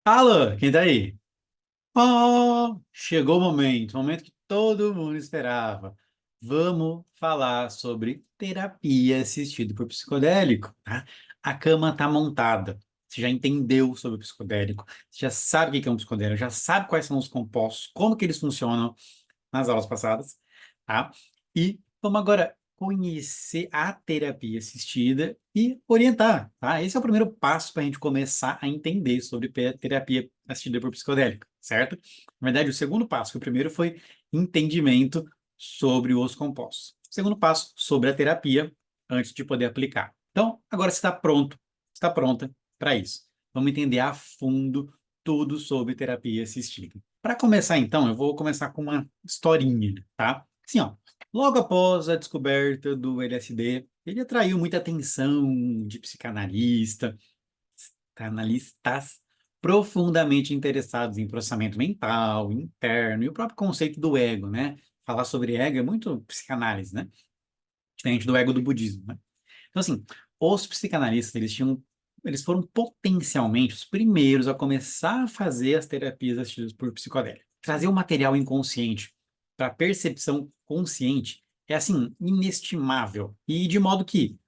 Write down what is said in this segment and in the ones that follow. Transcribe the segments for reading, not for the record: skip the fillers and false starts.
Alô, quem tá aí? Oh, chegou o momento que todo mundo esperava. Vamos falar sobre terapia assistida por psicodélico, tá? A cama tá montada. Você já entendeu sobre o psicodélico, você já sabe o que é um psicodélico, já sabe quais são os compostos, como que eles funcionam nas aulas passadas, tá? E vamos agora conhecer a terapia assistida e orientar, tá? Esse é o primeiro passo para a gente começar a entender sobre terapia assistida por psicodélico, certo? Na verdade, o segundo passo, que o primeiro foi entendimento sobre os compostos. O segundo passo, sobre a terapia, antes de poder aplicar. Então, agora você está pronto, está pronta para isso. Vamos entender a fundo tudo sobre terapia assistida. Para começar, então, eu vou começar com uma historinha, tá? Assim, ó, logo após a descoberta do LSD, ele atraiu muita atenção de analistas profundamente interessados em processamento mental, interno e o próprio conceito do ego, né? Falar sobre ego é muito psicanálise, né? Diferente do ego do budismo, né? Então, assim, os psicanalistas, eles foram potencialmente os primeiros a começar a fazer as terapias assistidas por psicodélico. Trazer o material inconsciente para a percepção consciente é, assim, inestimável. E de modo que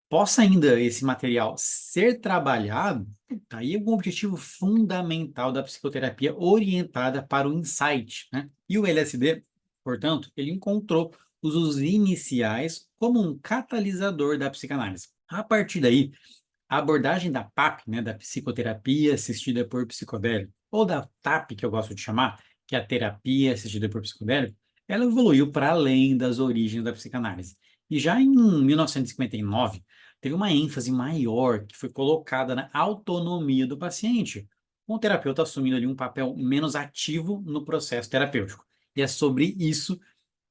possa ainda esse material ser trabalhado, tá aí um objetivo fundamental da psicoterapia orientada para o insight, né? E o LSD, portanto, ele encontrou os usos iniciais como um catalisador da psicanálise. A partir daí, a abordagem da PAP, né, da psicoterapia assistida por psicodélico, ou da TAP, que eu gosto de chamar, que é a terapia assistida por psicodélico, ela evoluiu para além das origens da psicanálise. E já em 1959, teve uma ênfase maior que foi colocada na autonomia do paciente, com o terapeuta assumindo ali um papel menos ativo no processo terapêutico. E é sobre isso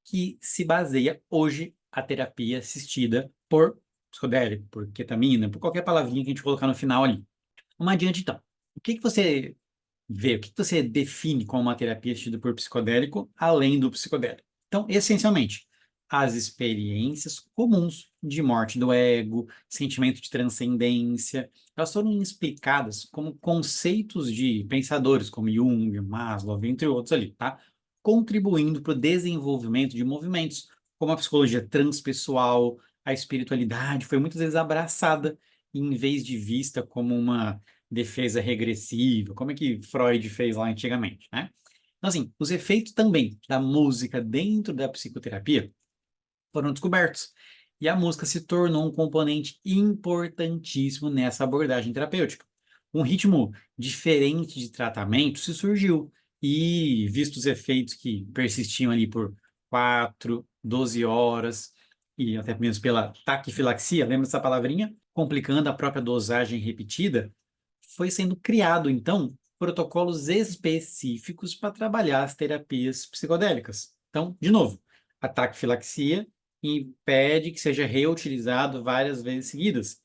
que se baseia hoje a terapia assistida por psicodélico, por ketamina, por qualquer palavrinha que a gente colocar no final ali. Vamos adiante então. O que que você vê, o que que você define como uma terapia assistida por psicodélico, além do psicodélico? Então, essencialmente, as experiências comuns de morte do ego, sentimento de transcendência, elas foram explicadas como conceitos de pensadores como Jung, Maslow, entre outros ali, tá? Contribuindo para o desenvolvimento de movimentos, como a psicologia transpessoal, a espiritualidade, foi muitas vezes abraçada em vez de vista como uma defesa regressiva, como é que Freud fez lá antigamente, né? Então, assim, os efeitos também da música dentro da psicoterapia foram descobertos. E a música se tornou um componente importantíssimo nessa abordagem terapêutica. Um ritmo diferente de tratamento se surgiu, e visto os efeitos que persistiam ali por 4, 12 horas, e até mesmo pela taquifilaxia, lembra essa palavrinha? Complicando a própria dosagem repetida, foi sendo criado, então, protocolos específicos para trabalhar as terapias psicodélicas. Então, de novo, a taquifilaxia impede que seja reutilizado várias vezes seguidas.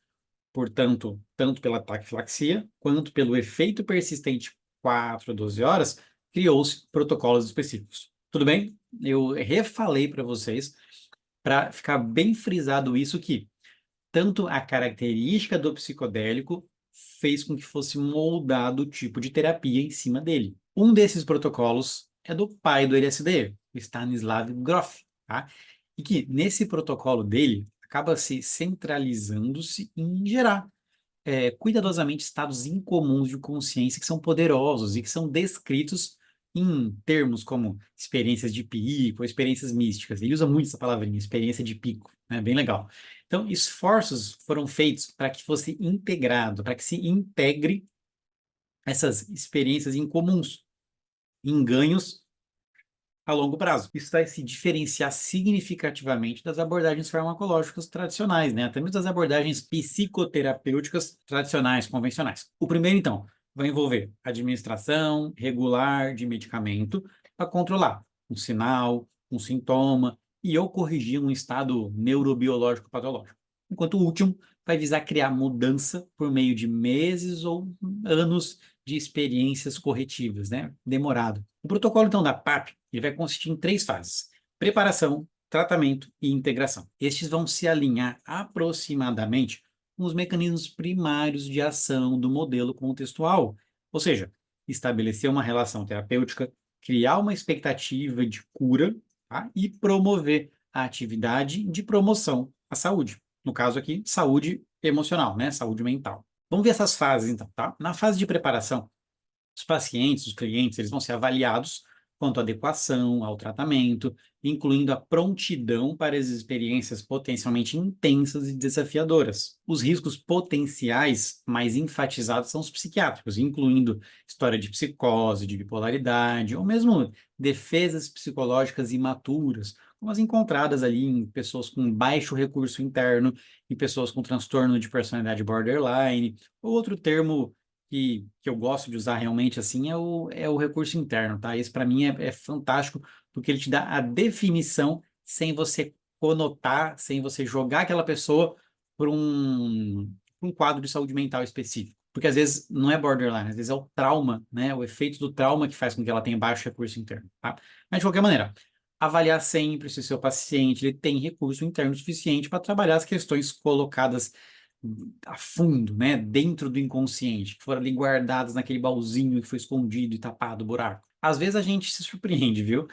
Portanto, tanto pela taquifilaxia quanto pelo efeito persistente 4 a 12 horas, criou-se protocolos específicos. Tudo bem? Eu refalei para vocês para ficar bem frisado isso que tanto a característica do psicodélico fez com que fosse moldado o tipo de terapia em cima dele. Um desses protocolos é do pai do LSD, o Stanislav Grof, tá? E que nesse protocolo dele acaba se centralizando-se em gerar cuidadosamente estados incomuns de consciência que são poderosos e que são descritos em termos como experiências de pico, experiências místicas. Ele usa muito essa palavrinha, experiência de pico, né? Bem legal. Então, esforços foram feitos para que fosse integrado, para que se integre essas experiências incomuns em ganhos a longo prazo. Isso vai se diferenciar significativamente das abordagens farmacológicas tradicionais, né? Até mesmo das abordagens psicoterapêuticas tradicionais, convencionais. O primeiro, então, vai envolver administração regular de medicamento para controlar um sinal, um sintoma e ou corrigir um estado neurobiológico patológico. Enquanto o último vai visar criar mudança por meio de meses ou anos de experiências corretivas, né? Demorado. O protocolo, então, da PAP, ele vai consistir em três fases: preparação, tratamento e integração. Estes vão se alinhar aproximadamente com os mecanismos primários de ação do modelo contextual, ou seja, estabelecer uma relação terapêutica, criar uma expectativa de cura, tá? E promover a atividade de promoção à saúde. No caso aqui, saúde emocional, né? Saúde mental. Vamos ver essas fases, então, tá? Na fase de preparação, os pacientes, os clientes, eles vão ser avaliados quanto à adequação ao tratamento, incluindo a prontidão para as experiências potencialmente intensas e desafiadoras. Os riscos potenciais mais enfatizados são os psiquiátricos, incluindo história de psicose, de bipolaridade, ou mesmo defesas psicológicas imaturas, como as encontradas ali em pessoas com baixo recurso interno, em pessoas com transtorno de personalidade borderline, ou outro termo que eu gosto de usar realmente assim é o recurso interno, tá? Esse para mim é fantástico, porque ele te dá a definição sem você conotar, sem você jogar aquela pessoa por um quadro de saúde mental específico. Porque às vezes não é borderline, às vezes é o trauma, né? O efeito do trauma que faz com que ela tenha baixo recurso interno, tá? Mas de qualquer maneira, avaliar sempre se o seu paciente ele tem recurso interno suficiente para trabalhar as questões colocadas a fundo, né, dentro do inconsciente, que foram ali guardadas naquele baúzinho que foi escondido e tapado o buraco. Às vezes a gente se surpreende, viu?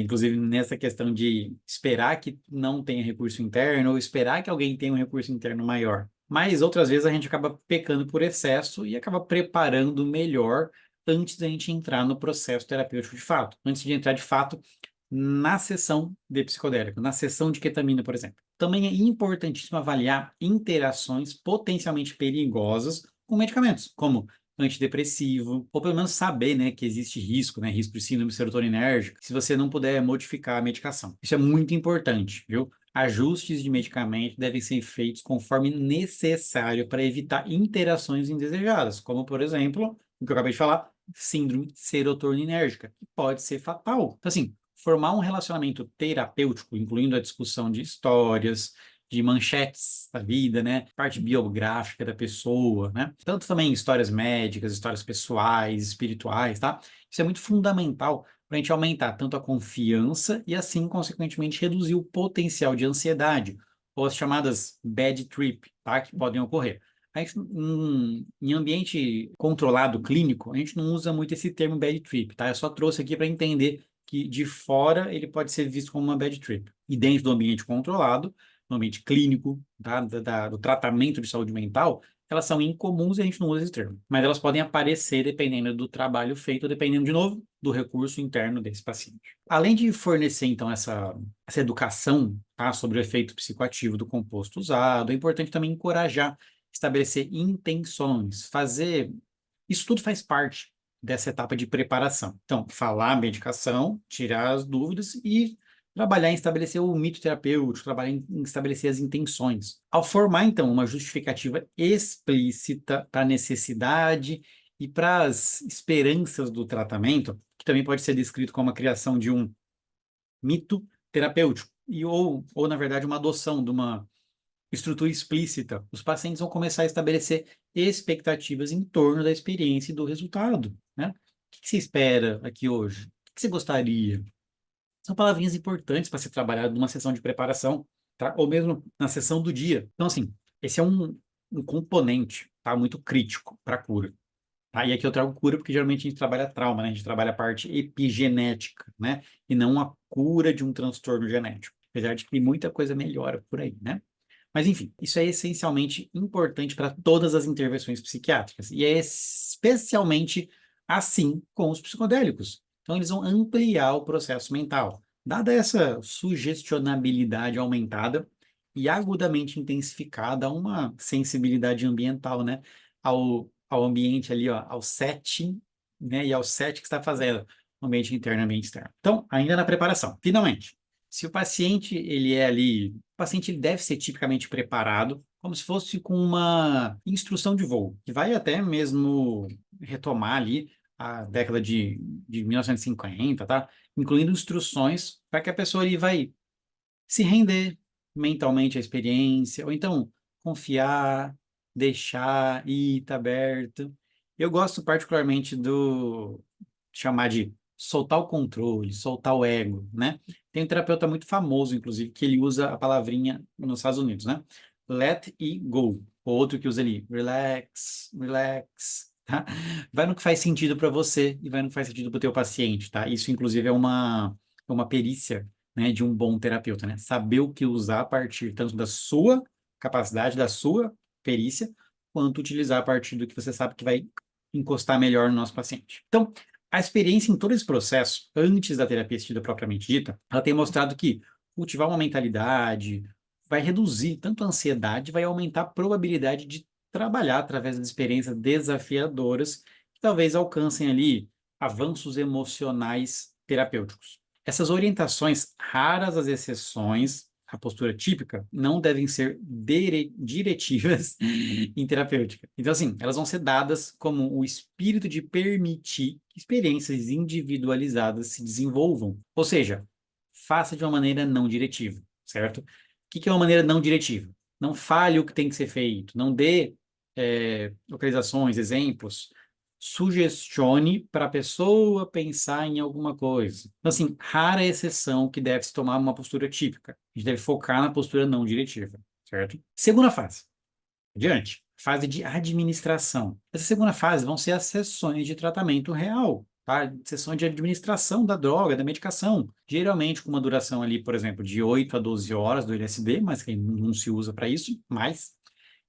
Inclusive nessa questão de esperar que não tenha recurso interno ou esperar que alguém tenha um recurso interno maior. Mas outras vezes a gente acaba pecando por excesso e acaba preparando melhor antes da gente entrar no processo terapêutico de fato. Antes de entrar de fato na sessão de psicodélico, na sessão de ketamina, por exemplo. Também é importantíssimo avaliar interações potencialmente perigosas com medicamentos, como antidepressivo, ou pelo menos saber, né, que existe risco, né, risco de síndrome serotoninérgica, se você não puder modificar a medicação. Isso é muito importante, viu? Ajustes de medicamento devem ser feitos conforme necessário para evitar interações indesejadas, como, por exemplo, o que eu acabei de falar, síndrome serotoninérgica, que pode ser fatal. Então, assim, formar um relacionamento terapêutico, incluindo a discussão de histórias, de manchetes da vida, né? Parte biográfica da pessoa, né? Tanto também histórias médicas, histórias pessoais, espirituais, tá? Isso é muito fundamental para a gente aumentar tanto a confiança e assim, consequentemente, reduzir o potencial de ansiedade ou as chamadas bad trip, tá? Que podem ocorrer. A gente, em ambiente controlado clínico, a gente não usa muito esse termo bad trip, tá? Eu só trouxe aqui para entender que de fora ele pode ser visto como uma bad trip. E dentro do ambiente controlado, no ambiente clínico, tá? Do tratamento de saúde mental, elas são incomuns e a gente não usa esse termo. Mas elas podem aparecer dependendo do trabalho feito, dependendo, de novo, do recurso interno desse paciente. Além de fornecer, então, essa educação, tá, sobre o efeito psicoativo do composto usado, é importante também encorajar, estabelecer intenções, fazer... Isso tudo faz parte dessa etapa de preparação. Então, falar a medicação, tirar as dúvidas e trabalhar em estabelecer o mito terapêutico, trabalhar em estabelecer as intenções. Ao formar, então, uma justificativa explícita para a necessidade e para as esperanças do tratamento, que também pode ser descrito como a criação de um mito terapêutico, ou na verdade, uma adoção de uma estrutura explícita, os pacientes vão começar a estabelecer expectativas em torno da experiência e do resultado, né? O que você espera aqui hoje? O que você gostaria? São palavrinhas importantes para ser trabalhado numa sessão de preparação, tá? Ou mesmo na sessão do dia. Então, assim, esse é um componente, tá? Muito crítico para a cura. Tá? E aqui eu trago cura porque geralmente a gente trabalha trauma, né? A gente trabalha a parte epigenética, né? E não a cura de um transtorno genético. Apesar de que muita coisa melhora por aí, né? Mas, enfim, isso é essencialmente importante para todas as intervenções psiquiátricas. E é especialmente assim com os psicodélicos. Então, eles vão ampliar o processo mental. Dada essa sugestionabilidade aumentada e agudamente intensificada, uma sensibilidade ambiental, né? Ao ambiente ali, ó, ao setting, né? E ao set que está fazendo, ambiente interno e ambiente externo. Então, ainda na preparação, finalmente. Se o paciente, ele é ali, o paciente ele deve ser tipicamente preparado, como se fosse com uma instrução de voo, que vai até mesmo retomar ali a década de 1950, tá? Incluindo instruções para que a pessoa ali vai se render mentalmente à experiência, ou então confiar, deixar, ir, tá aberto. Eu gosto particularmente do chamar de soltar o controle, soltar o ego, né? Tem um terapeuta muito famoso, inclusive, que ele usa a palavrinha nos Estados Unidos, né? Let it go. O outro que usa ali, relax, relax. tá? Vai no que faz sentido para você e vai no que faz sentido para o teu paciente, tá? Isso, inclusive, é uma perícia, né, de um bom terapeuta, né? Saber o que usar a partir tanto da sua capacidade, da sua perícia, quanto utilizar a partir do que você sabe que vai encostar melhor no nosso paciente. Então, a experiência em todo esse processo, antes da terapia assistida propriamente dita, ela tem mostrado que cultivar uma mentalidade vai reduzir tanto a ansiedade, vai aumentar a probabilidade de trabalhar através das experiências desafiadoras que talvez alcancem ali avanços emocionais terapêuticos. Essas orientações, raras as exceções, a postura típica, não devem ser diretivas em terapêutica. Então, assim, elas vão ser dadas como o espírito de permitir que experiências individualizadas se desenvolvam. Ou seja, faça de uma maneira não diretiva, certo? O que é uma maneira não diretiva? Não fale o que tem que ser feito, não dê localizações, exemplos, sugestione para a pessoa pensar em alguma coisa. Então, assim, rara exceção que deve se tomar uma postura típica. A gente deve focar na postura não diretiva, certo? Segunda fase. Adiante. Fase de administração. Essa segunda fase vão ser as sessões de tratamento real, tá? Sessões de administração da droga, da medicação. Geralmente com uma duração ali, por exemplo, de 8 a 12 horas do LSD, mas que não se usa para isso, mais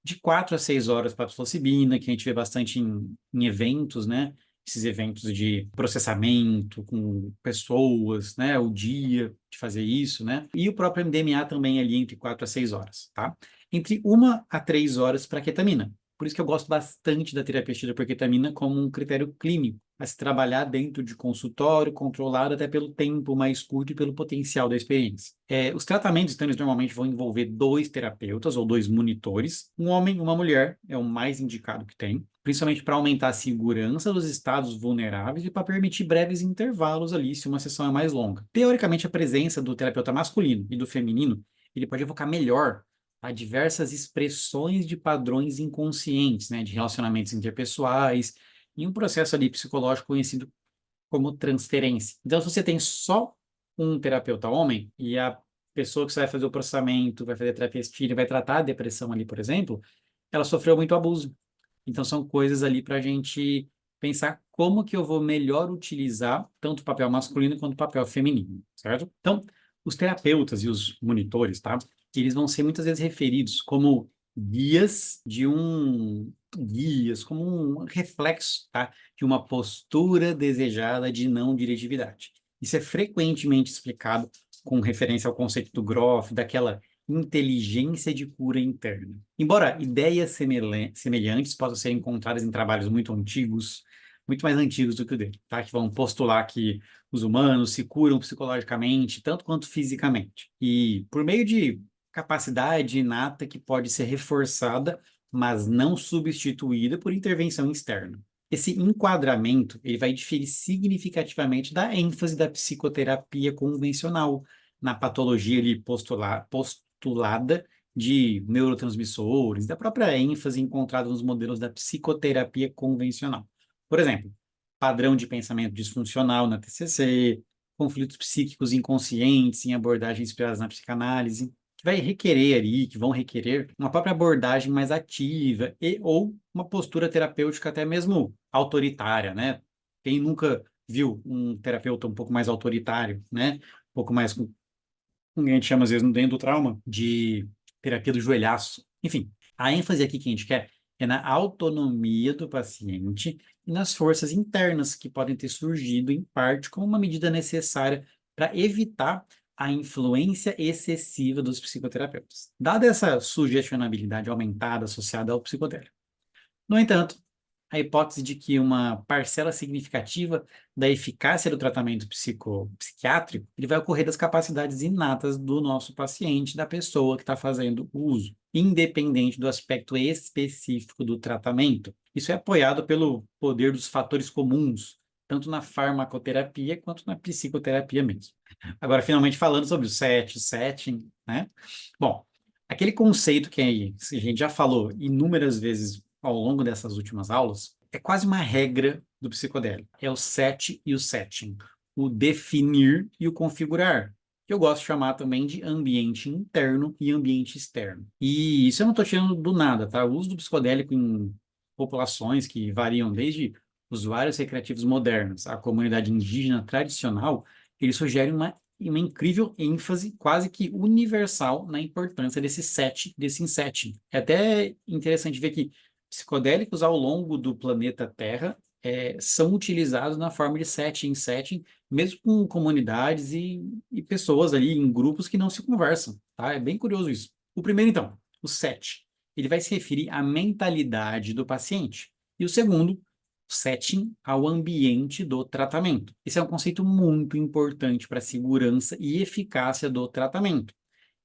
de 4 a 6 horas para a psilocibina, que a gente vê bastante em eventos, né? Esses eventos de processamento com pessoas, né? O dia de fazer isso, né? E o próprio MDMA também ali entre 4 a 6 horas, tá? Entre 1 a 3 horas para ketamina. Por isso que eu gosto bastante da terapia assistida por ketamina como um critério clínico, a se trabalhar dentro de consultório, controlado até pelo tempo mais curto e pelo potencial da experiência. Os tratamentos, então, eles normalmente vão envolver 2 terapeutas ou 2 monitores, um homem e uma mulher, é o mais indicado que tem, principalmente para aumentar a segurança dos estados vulneráveis e para permitir breves intervalos ali, se uma sessão é mais longa. Teoricamente, a presença do terapeuta masculino e do feminino, ele pode evocar melhor a diversas expressões de padrões inconscientes, né, de relacionamentos interpessoais, em um processo ali psicológico conhecido como transferência. Então, se você tem só um terapeuta homem e a pessoa que você vai fazer o processamento, vai fazer a terapia assistida, vai tratar a depressão ali, por exemplo, ela sofreu muito abuso. Então, são coisas ali para a gente pensar como que eu vou melhor utilizar tanto o papel masculino quanto o papel feminino, certo? Então, os terapeutas e os monitores, tá? Eles vão ser muitas vezes referidos como guias, como um reflexo, tá? De uma postura desejada de não diretividade. Isso é frequentemente explicado com referência ao conceito do Groff, daquela inteligência de cura interna. Embora ideias semelhantes possam ser encontradas em trabalhos muito antigos, muito mais antigos do que o dele, tá? Que vão postular que os humanos se curam psicologicamente, tanto quanto fisicamente. E por meio de capacidade inata que pode ser reforçada, mas não substituída por intervenção externa. Esse enquadramento ele vai diferir significativamente da ênfase da psicoterapia convencional na patologia ali postulada de neurotransmissores, da própria ênfase encontrada nos modelos da psicoterapia convencional. Por exemplo, padrão de pensamento disfuncional na TCC, conflitos psíquicos inconscientes em abordagens inspiradas na psicanálise, que vão requerer uma própria abordagem mais ativa e ou uma postura terapêutica até mesmo autoritária, né? Quem nunca viu um terapeuta um pouco mais autoritário, né? Um pouco mais a gente chama às vezes dentro do trauma de terapia do joelhaço. Enfim, a ênfase aqui que a gente quer é na autonomia do paciente e nas forças internas que podem ter surgido em parte como uma medida necessária para evitar a influência excessiva dos psicoterapeutas. Dada essa sugestionabilidade aumentada associada ao psicotérapico. No entanto, a hipótese de que uma parcela significativa da eficácia do tratamento psiquiátrico ele vai ocorrer das capacidades inatas do nosso paciente, da pessoa que está fazendo o uso, independente do aspecto específico do tratamento. Isso é apoiado pelo poder dos fatores comuns, tanto na farmacoterapia quanto na psicoterapia mesmo. Agora, finalmente falando sobre o setting, né? Bom, aquele conceito que a gente já falou inúmeras vezes ao longo dessas últimas aulas, é quase uma regra do psicodélico. É o set e o setting, o definir e o configurar, que eu gosto de chamar também de ambiente interno e ambiente externo. E isso eu não estou tirando do nada, tá? O uso do psicodélico em populações que variam desde usuários recreativos modernos à comunidade indígena tradicional, ele sugere uma incrível ênfase quase que universal na importância desse setting. É até interessante ver que psicodélicos ao longo do planeta Terra são utilizados na forma de setting em setting, mesmo com comunidades e pessoas ali em grupos que não se conversam, tá? É bem curioso isso. O primeiro, então, o set, ele vai se referir à mentalidade do paciente. E o segundo, setting, ao ambiente do tratamento. Esse é um conceito muito importante para a segurança e eficácia do tratamento.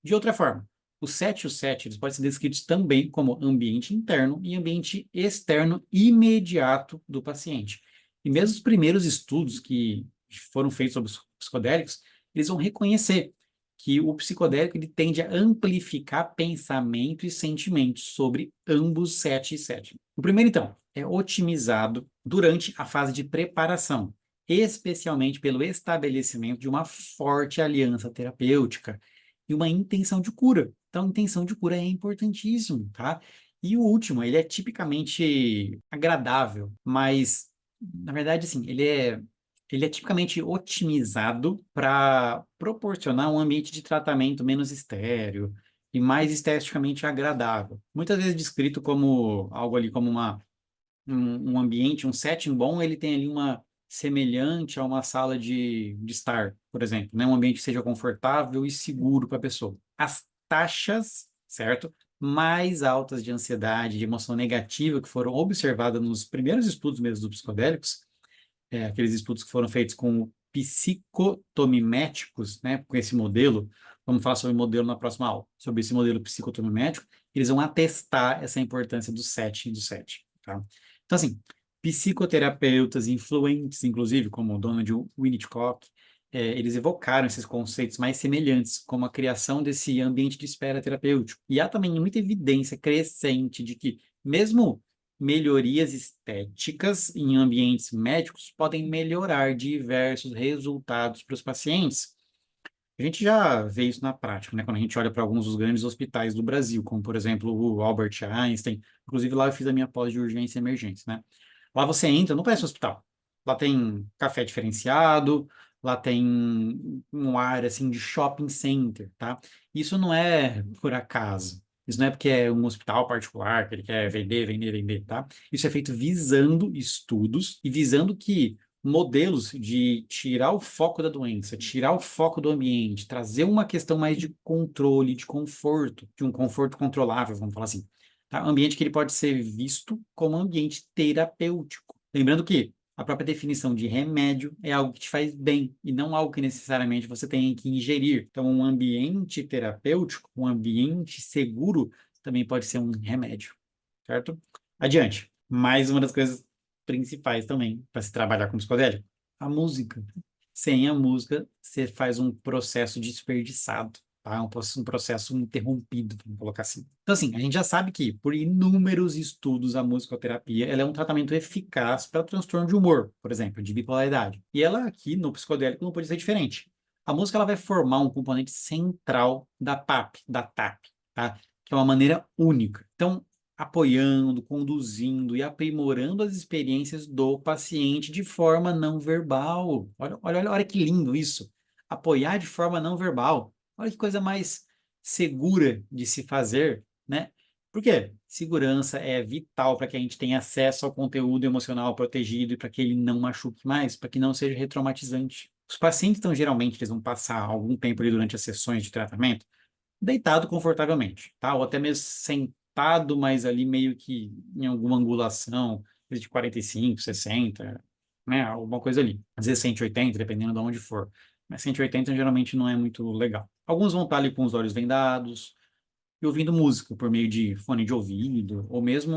De outra forma, o set e o set eles podem ser descritos também como ambiente interno e ambiente externo imediato do paciente. E mesmo os primeiros estudos que foram feitos sobre os psicodélicos, eles vão reconhecer que o psicodélico ele tende a amplificar pensamento e sentimentos sobre ambos set e set. O primeiro, então, é otimizado durante a fase de preparação, especialmente pelo estabelecimento de uma forte aliança terapêutica e uma intenção de cura. Então, intenção de cura é importantíssimo, tá? E o último, ele é tipicamente agradável, mas, na verdade, assim, ele é tipicamente otimizado para proporcionar um ambiente de tratamento menos estéril e mais esteticamente agradável. Muitas vezes descrito como algo ali, como um ambiente, um setting bom, ele tem ali uma semelhante a uma sala de estar, por exemplo, né? Um ambiente que seja confortável e seguro para a pessoa. As taxas, certo? Mais altas de ansiedade, de emoção negativa que foram observadas nos primeiros estudos mesmo dos psicodélicos, aqueles estudos que foram feitos com psicotomiméticos, né? Com esse modelo, vamos falar sobre o modelo na próxima aula, sobre esse modelo psicotomimético, eles vão atestar essa importância do setting do set, tá? Então, assim, psicoterapeutas influentes, inclusive, como o Donald Winnicott, eles evocaram esses conceitos mais semelhantes, como a criação desse ambiente de espera terapêutico. E há também muita evidência crescente de que, mesmo melhorias estéticas em ambientes médicos, podem melhorar diversos resultados para os pacientes. A gente já vê isso na prática, né? Quando a gente olha para alguns dos grandes hospitais do Brasil, como, por exemplo, o Albert Einstein. Inclusive, lá eu fiz a minha pós de urgência e emergência, né? Lá você entra, não parece um hospital. Lá tem café diferenciado, lá tem um ar, assim, de shopping center, tá? Isso não é por acaso. Isso não é porque é um hospital particular que ele quer vender, vender, vender, tá? Isso é feito visando estudos e visando que modelos de tirar o foco da doença, tirar o foco do ambiente, trazer uma questão mais de controle, de conforto, de um conforto controlável, vamos falar assim. Tá? Ambiente que ele pode ser visto como ambiente terapêutico. Lembrando que a própria definição de remédio é algo que te faz bem e não algo que necessariamente você tem que ingerir. Então, um ambiente terapêutico, um ambiente seguro, também pode ser um remédio, certo? Adiante. Mais uma das coisas principais também para se trabalhar com psicodélico, a música. Sem a música, você faz um processo desperdiçado, tá? Um processo interrompido, vamos colocar assim. Então, assim, a gente já sabe que, por inúmeros estudos, a musicoterapia ela é um tratamento eficaz para transtorno de humor, por exemplo, de bipolaridade. E ela aqui, no psicodélico, não pode ser diferente. A música ela vai formar um componente central da PAP, da TAP, tá? Que é uma maneira única. Então, apoiando, conduzindo e aprimorando as experiências do paciente de forma não verbal. Olha que lindo isso. Apoiar de forma não verbal. Olha que coisa mais segura de se fazer, né? Por quê? Segurança é vital para que a gente tenha acesso ao conteúdo emocional protegido e para que ele não machuque mais, para que não seja retraumatizante. Os pacientes, então, geralmente, eles vão passar algum tempo ali durante as sessões de tratamento deitado confortavelmente, tá? Ou até mesmo sentado, mas ali meio que em alguma angulação, coisa de 45, 60, né? Alguma coisa ali. Às vezes 180, dependendo de onde for. Mas 180 geralmente não é muito legal. Alguns vão estar ali com os olhos vendados e ouvindo música por meio de fone de ouvido, ou mesmo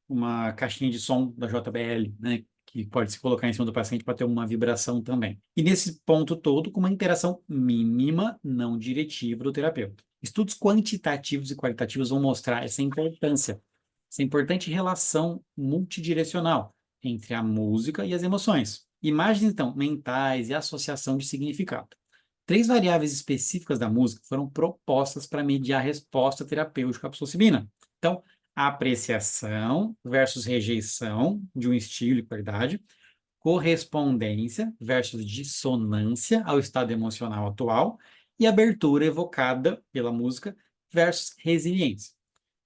uma caixinha de som da JBL, né? Que pode se colocar em cima do paciente para ter uma vibração também. E nesse ponto todo, com uma interação mínima, não diretiva do terapeuta. Estudos quantitativos e qualitativos vão mostrar essa importante relação multidirecional entre a música e as emoções. Imagens, então, mentais e associação de significado. Três variáveis específicas da música foram propostas para mediar a resposta terapêutica à psilocibina. Então, apreciação versus rejeição de um estilo e qualidade, correspondência versus dissonância ao estado emocional atual e abertura evocada pela música versus resiliência.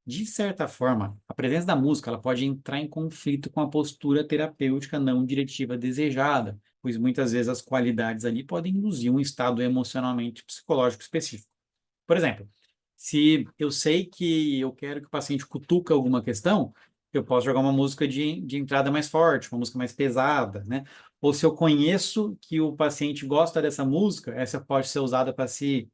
De certa forma, a presença da música ela pode entrar em conflito com a postura terapêutica não diretiva desejada, pois muitas vezes as qualidades ali podem induzir um estado emocionalmente psicológico específico. Por exemplo, se eu sei que eu quero que o paciente cutuque alguma questão, eu posso jogar uma música de entrada mais forte, uma música mais pesada, né? Ou se eu conheço que o paciente gosta dessa música, essa pode ser usada para se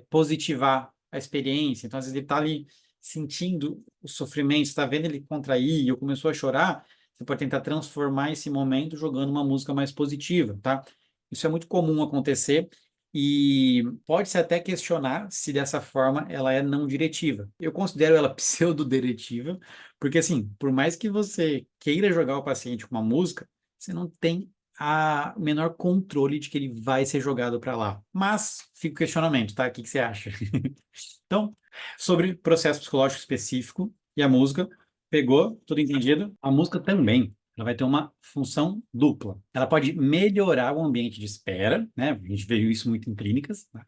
positivar a experiência. Então, às vezes ele está ali sentindo o sofrimento, está vendo ele contrair, ou começou a chorar, você pode tentar transformar esse momento jogando uma música mais positiva, tá? Isso é muito comum acontecer e pode-se até questionar se dessa forma ela é não diretiva. Eu considero ela pseudo-diretiva, porque assim, por mais que você queira jogar o paciente com uma música, você não tem a menor controle de que ele vai ser jogado para lá. Mas fica o questionamento, tá? O que que você acha? Então, sobre processo psicológico específico e a música, pegou, tudo entendido? A música também, ela vai ter uma função dupla. Ela pode melhorar o ambiente de espera, né? A gente viu isso muito em clínicas, tá?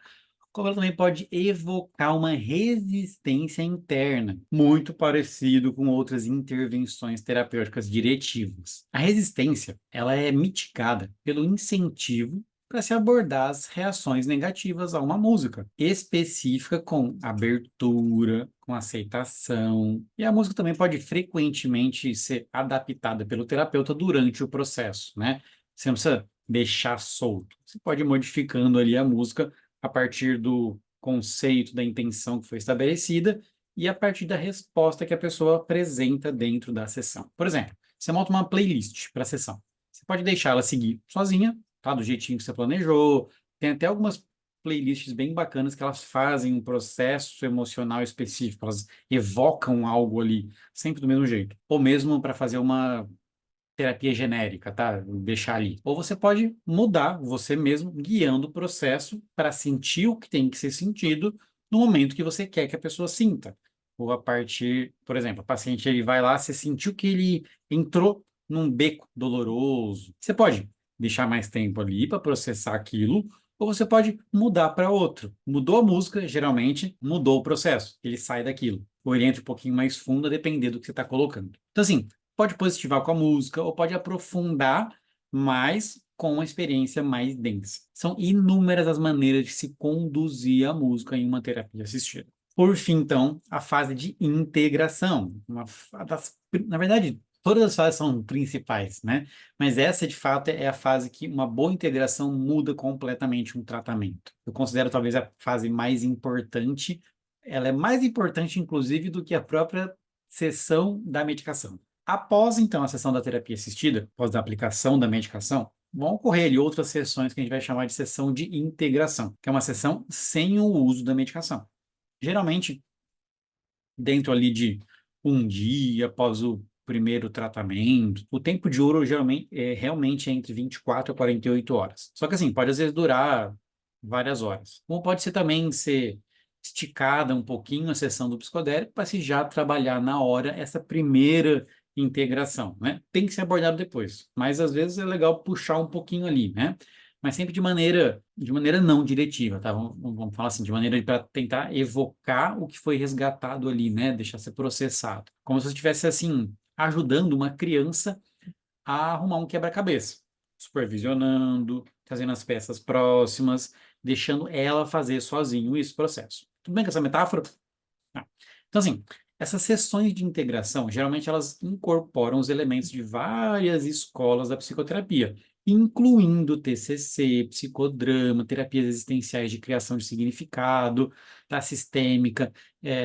Como ela também pode evocar uma resistência interna, muito parecido com outras intervenções terapêuticas diretivas. A resistência, ela é mitigada pelo incentivo para se abordar as reações negativas a uma música, específica com abertura, com aceitação. E a música também pode frequentemente ser adaptada pelo terapeuta durante o processo, né? Você não precisa deixar solto. Você pode ir modificando ali a música a partir do conceito, da intenção que foi estabelecida e a partir da resposta que a pessoa apresenta dentro da sessão. Por exemplo, você monta uma playlist para a sessão. Você pode deixar ela seguir sozinha, tá? Do jeitinho que você planejou. Tem até algumas playlists bem bacanas que elas fazem um processo emocional específico, elas evocam algo ali, sempre do mesmo jeito. Ou mesmo para fazer uma terapia genérica, tá? Deixar ali. Ou você pode mudar você mesmo, guiando o processo para sentir o que tem que ser sentido no momento que você quer que a pessoa sinta. Ou a partir, por exemplo, o paciente ele vai lá, você sentiu que ele entrou num beco doloroso. Você pode deixar mais tempo ali para processar aquilo, ou você pode mudar para outro. Mudou a música, geralmente mudou o processo. Ele sai daquilo. Ou ele entra um pouquinho mais fundo, a depender do que você está colocando. Então, assim, pode positivar com a música ou pode aprofundar mais com uma experiência mais densa. São inúmeras as maneiras de se conduzir a música em uma terapia assistida. Por fim, então, a fase de integração. Na verdade, todas as fases são principais, né? Mas essa, de fato, é a fase que uma boa integração muda completamente um tratamento. Eu considero talvez a fase mais importante. Ela é mais importante, inclusive, do que a própria sessão da medicação. Após, então, a sessão da terapia assistida, após a aplicação da medicação, vão ocorrer ali outras sessões que a gente vai chamar de sessão de integração, que é uma sessão sem o uso da medicação. Geralmente, dentro ali de um dia após o primeiro tratamento, o tempo de ouro geralmente é realmente entre 24 a 48 horas. Só que assim, pode às vezes durar várias horas. Como pode ser também ser esticada um pouquinho a sessão do psicodélico para se já trabalhar na hora essa primeira integração, né? Tem que ser abordado depois, mas às vezes é legal puxar um pouquinho ali, né? Mas sempre de maneira não diretiva, tá? Vamos falar assim, de maneira para tentar evocar o que foi resgatado ali, né? Deixar ser processado. Como se você estivesse, assim, ajudando uma criança a arrumar um quebra-cabeça, supervisionando, fazendo as peças próximas, deixando ela fazer sozinho esse processo. Tudo bem com essa metáfora? Ah. Então, assim, essas sessões de integração, geralmente elas incorporam os elementos de várias escolas da psicoterapia, incluindo TCC, psicodrama, terapias existenciais de criação de significado, tá? Sistêmica,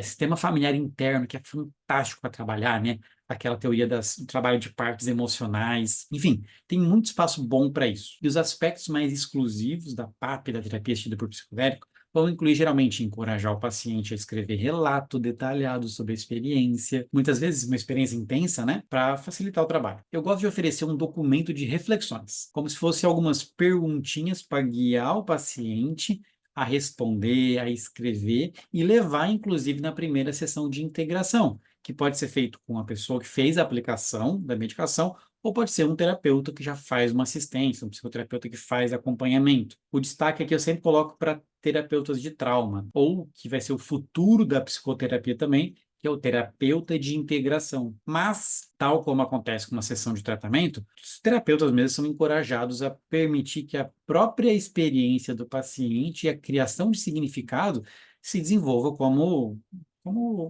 sistema familiar interno, que é fantástico para trabalhar, né? Aquela teoria do trabalho de partes emocionais. Enfim, tem muito espaço bom para isso. E os aspectos mais exclusivos da PAP, da terapia assistida por psicodélico, vão incluir geralmente encorajar o paciente a escrever relato detalhado sobre a experiência, muitas vezes uma experiência intensa, né, para facilitar o trabalho. Eu gosto de oferecer um documento de reflexões, como se fosse algumas perguntinhas para guiar o paciente a responder, a escrever e levar, inclusive, na primeira sessão de integração. que pode ser feito com a pessoa que fez a aplicação da medicação, ou pode ser um terapeuta que já faz uma assistência, um psicoterapeuta que faz acompanhamento. O destaque aqui eu sempre coloco para terapeutas de trauma, ou que vai ser o futuro da psicoterapia também, que é o terapeuta de integração. Mas, tal como acontece com uma sessão de tratamento, os terapeutas mesmo são encorajados a permitir que a própria experiência do paciente e a criação de significado se desenvolva como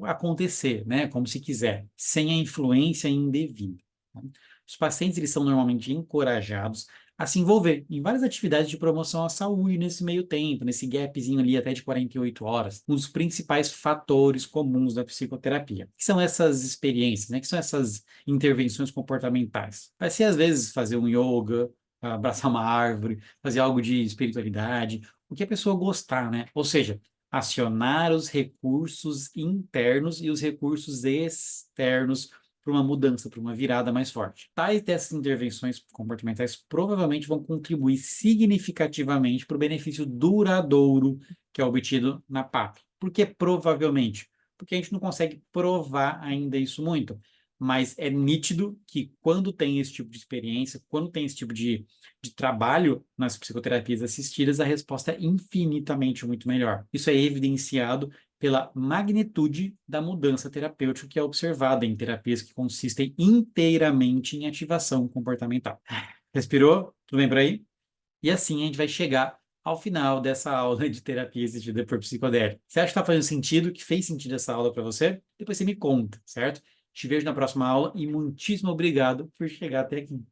acontecer, né? Como se quiser, sem a influência indevida. Tá? Os pacientes eles são normalmente encorajados a se envolver em várias atividades de promoção à saúde nesse meio tempo, nesse gapzinho ali até de 48 horas, um dos principais fatores comuns da psicoterapia. Que são essas experiências, né? Que são essas intervenções comportamentais. Vai ser, às vezes, fazer um yoga, abraçar uma árvore, fazer algo de espiritualidade, o que a pessoa gostar, né? Ou seja, acionar os recursos internos e os recursos externos para uma mudança, para uma virada mais forte. Tais dessas intervenções comportamentais provavelmente vão contribuir significativamente para o benefício duradouro que é obtido na PAP. Por que provavelmente? Porque a gente não consegue provar ainda isso muito, mas é nítido que quando tem esse tipo de experiência, quando tem esse tipo de trabalho nas psicoterapias assistidas, a resposta é infinitamente muito melhor. Isso é evidenciado pela magnitude da mudança terapêutica que é observada em terapias que consistem inteiramente em ativação comportamental. Respirou? Tudo bem por aí? E assim a gente vai chegar ao final dessa aula de terapia assistida por psicodélico. Você acha que está fazendo sentido, que fez sentido essa aula para você? Depois você me conta, certo? Te vejo na próxima aula e muitíssimo obrigado por chegar até aqui.